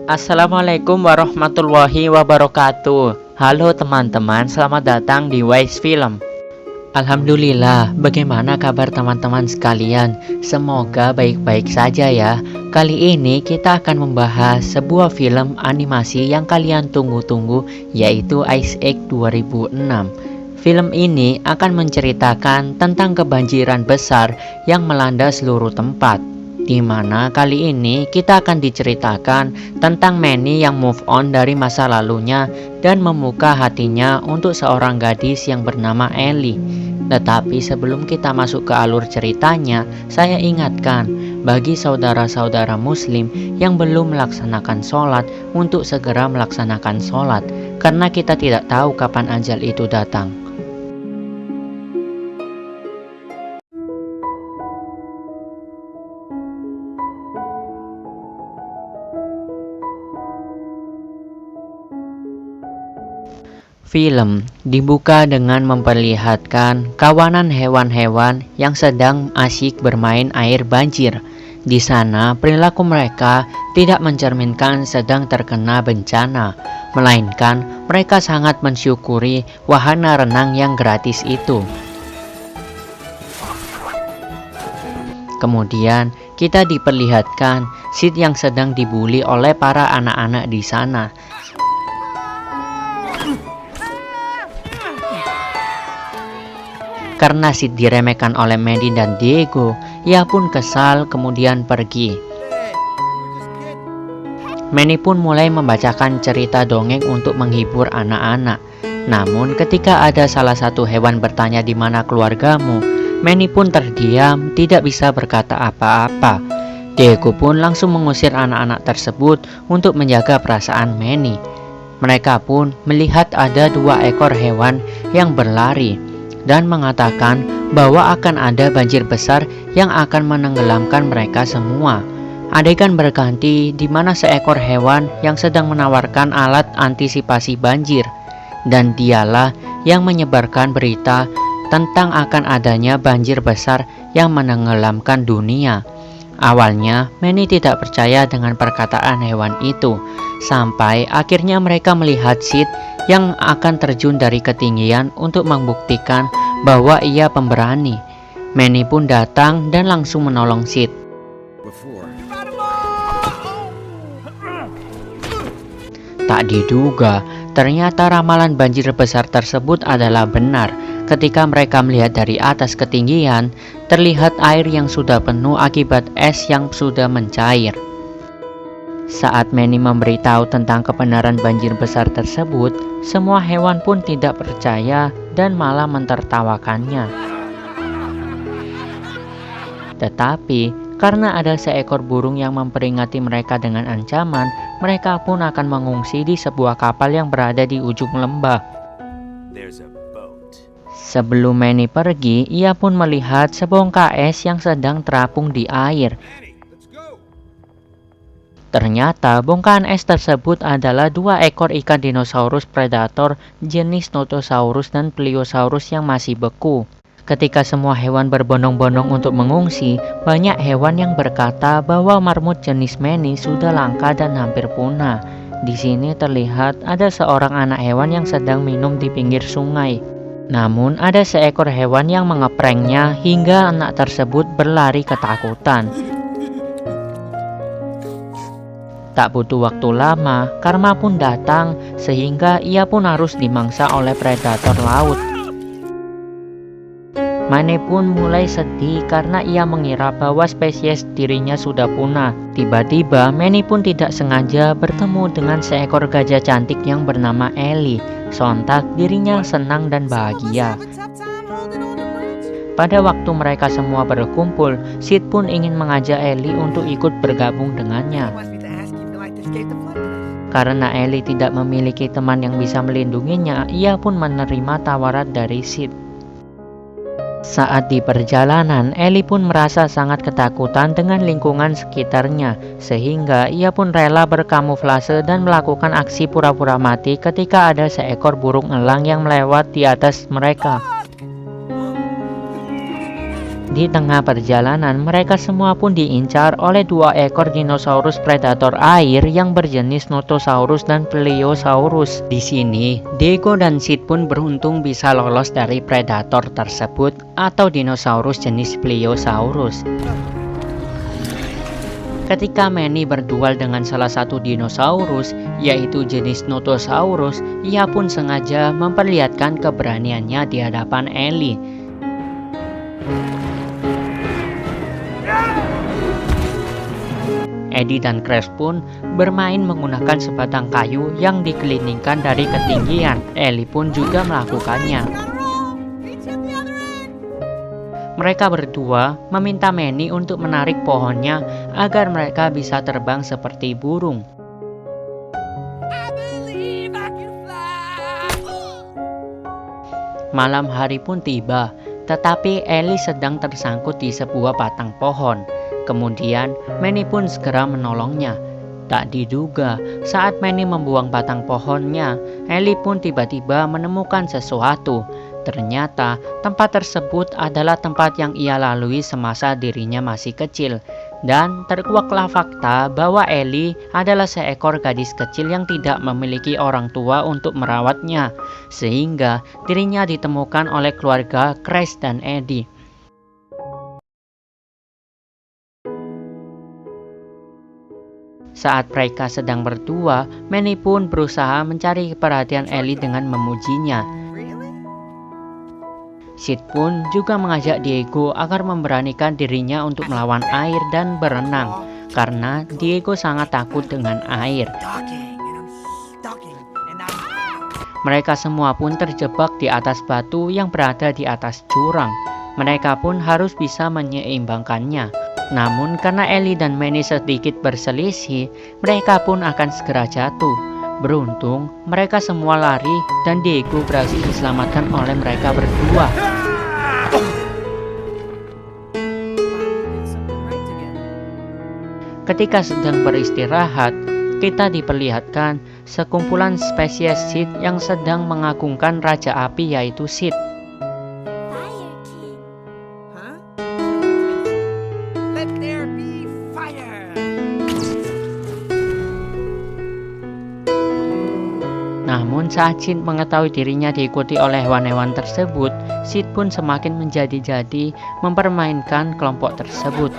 Assalamualaikum warahmatullahi wabarakatuh. Halo teman-teman, selamat datang di Wise Film. Alhamdulillah, bagaimana kabar teman-teman sekalian? Semoga baik-baik saja ya. Kali ini kita akan membahas sebuah film animasi yang kalian tunggu-tunggu, yaitu Ice Age 2006. Film ini akan menceritakan tentang kebanjiran besar yang melanda seluruh tempat, di mana kali ini kita akan diceritakan tentang Manny yang move on dari masa lalunya dan membuka hatinya untuk seorang gadis yang bernama Ellie. Tetapi sebelum kita masuk ke alur ceritanya, saya ingatkan bagi saudara-saudara muslim yang belum melaksanakan sholat untuk segera melaksanakan sholat, karena kita tidak tahu kapan ajal itu datang. Film dibuka dengan memperlihatkan kawanan hewan-hewan yang sedang asyik bermain air banjir. Di sana, perilaku mereka tidak mencerminkan sedang terkena bencana, melainkan mereka sangat mensyukuri wahana renang yang gratis itu. Kemudian, kita diperlihatkan Sid yang sedang dibully oleh para anak-anak di sana. Karena Sid diremehkan oleh Manny dan Diego, ia pun kesal kemudian pergi. Manny pun mulai membacakan cerita dongeng untuk menghibur anak-anak. Namun ketika ada salah satu hewan bertanya di mana keluargamu, Manny pun terdiam, tidak bisa berkata apa-apa. Diego pun langsung mengusir anak-anak tersebut untuk menjaga perasaan Manny. Mereka pun melihat ada 2 ekor hewan yang berlari dan mengatakan bahwa akan ada banjir besar yang akan menenggelamkan mereka semua. Adegan berganti di mana seekor hewan yang sedang menawarkan alat antisipasi banjir, dan dialah yang menyebarkan berita tentang akan adanya banjir besar yang menenggelamkan dunia. Awalnya Manny tidak percaya dengan perkataan hewan itu, sampai akhirnya mereka melihat Sid yang akan terjun dari ketinggian untuk membuktikan bahwa ia pemberani. Manny pun datang dan langsung menolong Sid. Tak diduga, ternyata ramalan banjir besar tersebut adalah benar. Ketika mereka melihat dari atas ketinggian, terlihat air yang sudah penuh akibat es yang sudah mencair. Saat Manny memberitahu tentang kebenaran banjir besar tersebut, semua hewan pun tidak percaya dan malah mentertawakannya. Tetapi karena ada seekor burung yang memperingati mereka dengan ancaman, mereka pun akan mengungsi di sebuah kapal yang berada di ujung lembah. Sebelum Manny pergi, ia pun melihat sebongkah es yang sedang terapung di air. Ternyata bongkahan es tersebut adalah 2 ekor ikan dinosaurus predator jenis Notosaurus dan Pliosaurus yang masih beku. Ketika semua hewan berbondong-bondong untuk mengungsi, banyak hewan yang berkata bahwa marmut jenis Manny sudah langka dan hampir punah. Di sini terlihat ada seorang anak hewan yang sedang minum di pinggir sungai. Namun ada seekor hewan yang mengeprengnya hingga anak tersebut berlari ketakutan. Tak butuh waktu lama, karma pun datang sehingga ia pun harus dimangsa oleh predator laut. Manny pun mulai sedih karena ia mengira bahwa spesies dirinya sudah punah. Tiba-tiba Manny pun tidak sengaja bertemu dengan seekor gajah cantik yang bernama Ellie. Sontak dirinya senang dan bahagia. Pada waktu mereka semua berkumpul, Sid pun ingin mengajak Ellie untuk ikut bergabung dengannya. Karena Ellie tidak memiliki teman yang bisa melindunginya, ia pun menerima tawaran dari Sid. Saat di perjalanan, Ellie pun merasa sangat ketakutan dengan lingkungan sekitarnya, sehingga ia pun rela berkamuflase dan melakukan aksi pura-pura mati ketika ada seekor burung elang yang melewat di atas mereka. Di tengah perjalanan, mereka semua pun diincar oleh 2 ekor dinosaurus predator air yang berjenis Notosaurus dan Plesiosaurus. Di sini, Diego dan Sid pun beruntung bisa lolos dari predator tersebut atau dinosaurus jenis Plesiosaurus. Ketika Manny berduel dengan salah satu dinosaurus, yaitu jenis Notosaurus, ia pun sengaja memperlihatkan keberaniannya di hadapan Ellie. Eddie dan Crash pun bermain menggunakan sebatang kayu yang dikelilingkan dari ketinggian. Ellie pun juga melakukannya. Mereka berdua meminta Manny untuk menarik pohonnya agar mereka bisa terbang seperti burung. Malam hari pun tiba, tetapi Ellie sedang tersangkut di sebuah batang pohon. Kemudian Manny pun segera menolongnya. Tak diduga, saat Manny membuang batang pohonnya, Ellie pun tiba-tiba menemukan sesuatu. Ternyata tempat tersebut adalah tempat yang ia lalui semasa dirinya masih kecil. Dan terkuaklah fakta bahwa Ellie adalah seekor gadis kecil yang tidak memiliki orang tua untuk merawatnya, sehingga dirinya ditemukan oleh keluarga Crash dan Eddie. Saat mereka sedang berdua, Manny pun berusaha mencari perhatian Ellie dengan memujinya. Sid pun juga mengajak Diego agar memberanikan dirinya untuk melawan air dan berenang, karena Diego sangat takut dengan air. Mereka semua pun terjebak di atas batu yang berada di atas jurang. Mereka pun harus bisa menyeimbangkannya. Namun karena Ellie dan Manny sedikit berselisih, mereka pun akan segera jatuh. Beruntung, mereka semua lari dan Diego berhasil diselamatkan oleh mereka berdua. Ketika sedang beristirahat, kita diperlihatkan sekumpulan spesies Sith yang sedang mengagungkan Raja Api yaitu Sid. Namun saat Sid mengetahui dirinya diikuti oleh hewan-hewan tersebut, Sid pun semakin menjadi-jadi mempermainkan kelompok tersebut.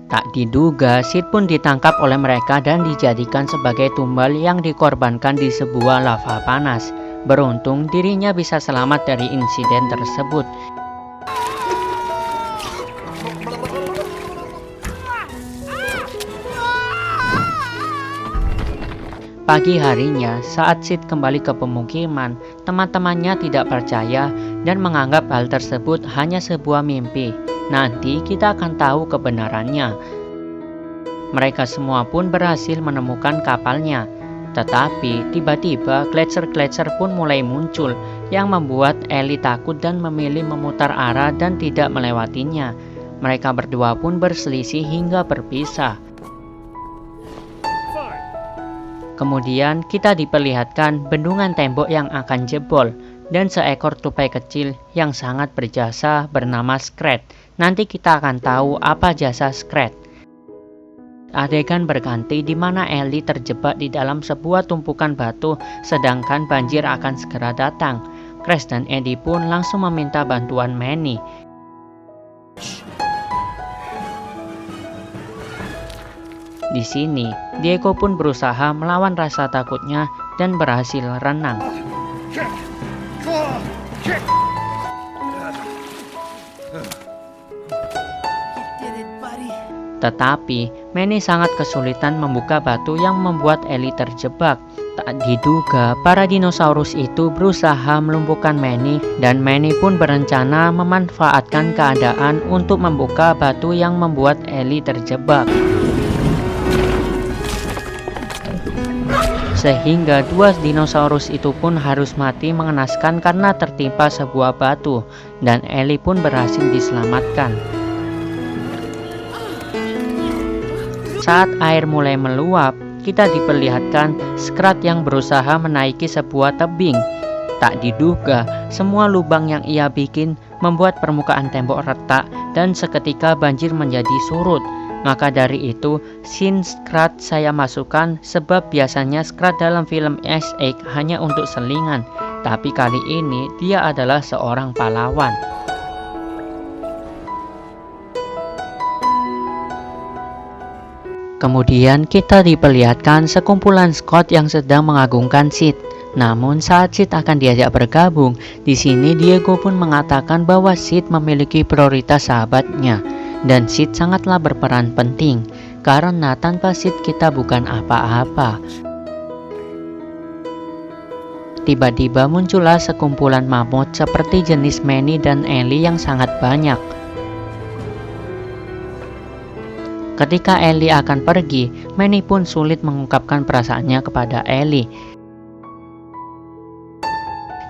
Tak diduga, Sid pun ditangkap oleh mereka dan dijadikan sebagai tumbal yang dikorbankan di sebuah lava panas. Beruntung dirinya bisa selamat dari insiden tersebut. Pagi harinya, saat Sid kembali ke pemukiman, teman-temannya tidak percaya dan menganggap hal tersebut hanya sebuah mimpi. Nanti kita akan tahu kebenarannya. Mereka semua pun berhasil menemukan kapalnya. Tetapi tiba-tiba gletser-gletser pun mulai muncul yang membuat Ellie takut dan memilih memutar arah dan tidak melewatinya. Mereka berdua pun berselisih hingga berpisah. Kemudian kita diperlihatkan bendungan tembok yang akan jebol dan seekor tupai kecil yang sangat berjasa bernama Scrat. Nanti kita akan tahu apa jasa Scrat. Adegan berganti di mana Ellie terjebak di dalam sebuah tumpukan batu sedangkan banjir akan segera datang. Crash dan Eddie pun langsung meminta bantuan Manny. Di sini, Diego pun berusaha melawan rasa takutnya dan berhasil renang. Tetapi, Manny sangat kesulitan membuka batu yang membuat Ellie terjebak. Tak diduga, para dinosaurus itu berusaha melumpuhkan Manny dan Manny pun berencana memanfaatkan keadaan untuk membuka batu yang membuat Ellie terjebak. Sehingga dua dinosaurus itu pun harus mati mengenaskan karena tertimpa sebuah batu, dan Ellie pun berhasil diselamatkan. Saat air mulai meluap, kita diperlihatkan Scrat yang berusaha menaiki sebuah tebing. Tak diduga, semua lubang yang ia bikin membuat permukaan tembok retak dan seketika banjir menjadi surut. Maka dari itu, scene Scrat saya masukkan sebab biasanya Scrat dalam film Ice Age hanya untuk selingan, tapi kali ini dia adalah seorang pahlawan. Kemudian kita diperlihatkan sekumpulan Scott yang sedang mengagungkan Sid. Namun saat Sid akan diajak bergabung, di sini Diego pun mengatakan bahwa Sid memiliki prioritas sahabatnya. Dan Sid sangatlah berperan penting, karena tanpa Sid kita bukan apa-apa. Tiba-tiba muncullah sekumpulan mamut seperti jenis Manny dan Ellie yang sangat banyak. Ketika Ellie akan pergi, Manny pun sulit mengungkapkan perasaannya kepada Ellie.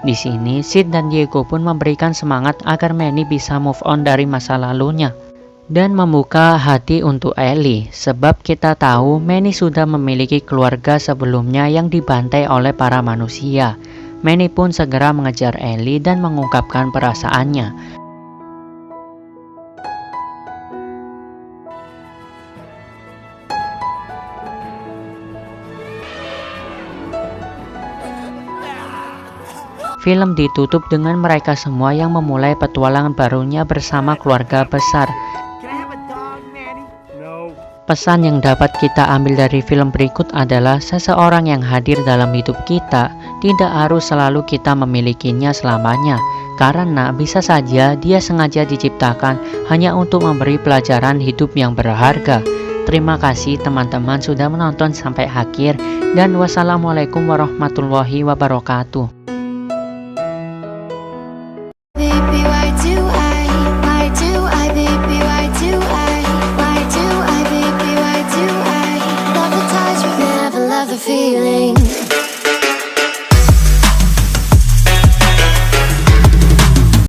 Di sini, Sid dan Diego pun memberikan semangat agar Manny bisa move on dari masa lalunya dan membuka hati untuk Ellie, sebab kita tahu Manny sudah memiliki keluarga sebelumnya yang dibantai oleh para manusia. Manny pun segera mengejar Ellie dan mengungkapkan perasaannya. Film ditutup dengan mereka semua yang memulai petualangan barunya bersama keluarga besar. Pesan yang dapat kita ambil dari film berikut adalah seseorang yang hadir dalam hidup kita tidak harus selalu kita memilikinya selamanya, karena bisa saja dia sengaja diciptakan hanya untuk memberi pelajaran hidup yang berharga. Terima kasih teman-teman sudah menonton sampai akhir, dan wassalamualaikum warahmatullahi wabarakatuh.